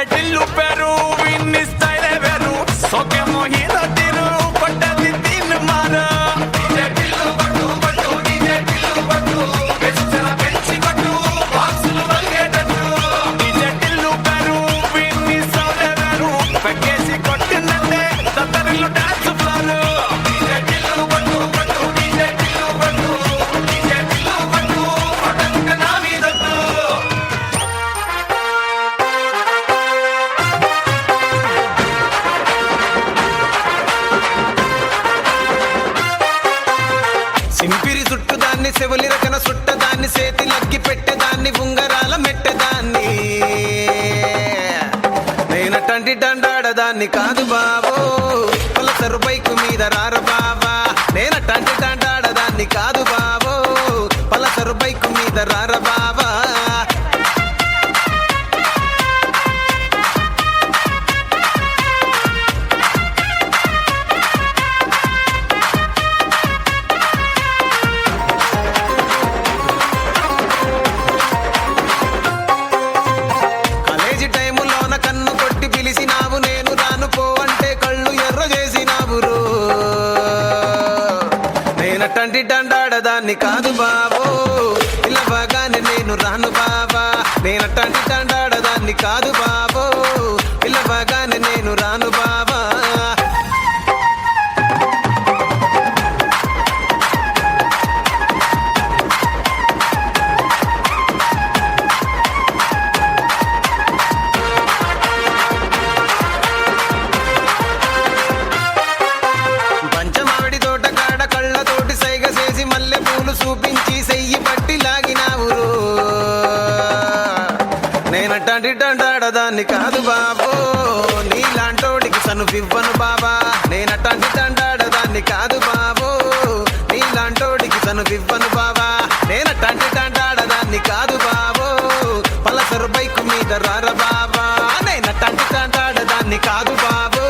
Tillu Peru విన్ని style వేరు సోకే మోహిత తిరు పట్టది తిన్ మార డీజే టిల్లు పట్టు పట్టు డీజే టిల్లు పట్టు వెచ్చన పెంచి పట్టు బాక్సులు వల్గేటట్టు డీజే టిల్లు పెరు విన్ని సౌండ్ వేరు పెకేసి కొట్టినట్టే తత్తరిల్లు డాన్స్ ఫ్లోర్ డీజే టిల్లు పట్టు పట్టు డీజే టిల్లు పట్టు డీజే టిల్లు పట్టు పటంక నా మీదట్టు సింపిరి చుట్టుదాన్ని సెవులి రకన సుట్టదాన్ని సేతి లగ్గి పెట్టేదాన్ని ఉంగరాల మెట్టెదాన్ని నేనటంటి డండాడదాన్ని కాదు బాబో పలసరు బైకు మీద రార బాబా నేనటంటి డండాడదాన్ని కాదు బాబో పలసరు బైకు మీద రార బాబా కాలేజీ టైములోన కన్ను కొట్టి పిలిచినావు నేను రాను పో అంటే కళ్ళు ఎర్ర చేసినావు రో నేనటంటి డండాడదాన్ని కాదు బాబో పిల్లవగానే నేను రాను బాబా నేనటంటి డండాడదాన్ని కాదు బాబో పిల్లవగానే నేను రాను బాబా పంచమావిడి తోట కాడ కళ్ళతోటి సైగ చేసి మల్లె పూలు చూపించి సెయ్యి పట్టి లాగినావు రో నేనటంటి డండాడదాన్ని కాదు బాబో నీలాంటోడికి సనుఫివ్వను బాబా నేనటంటి డండాడదాన్ని కాదు బాబో నీలాంటోడికి సనుఫివ్వను బాబా నేనటంటి డండాడదాన్ని కాదు బాబో పలసరు బైకు మీద రార బాబా నేనటంటి డండాడదాన్ని కాదు బాబో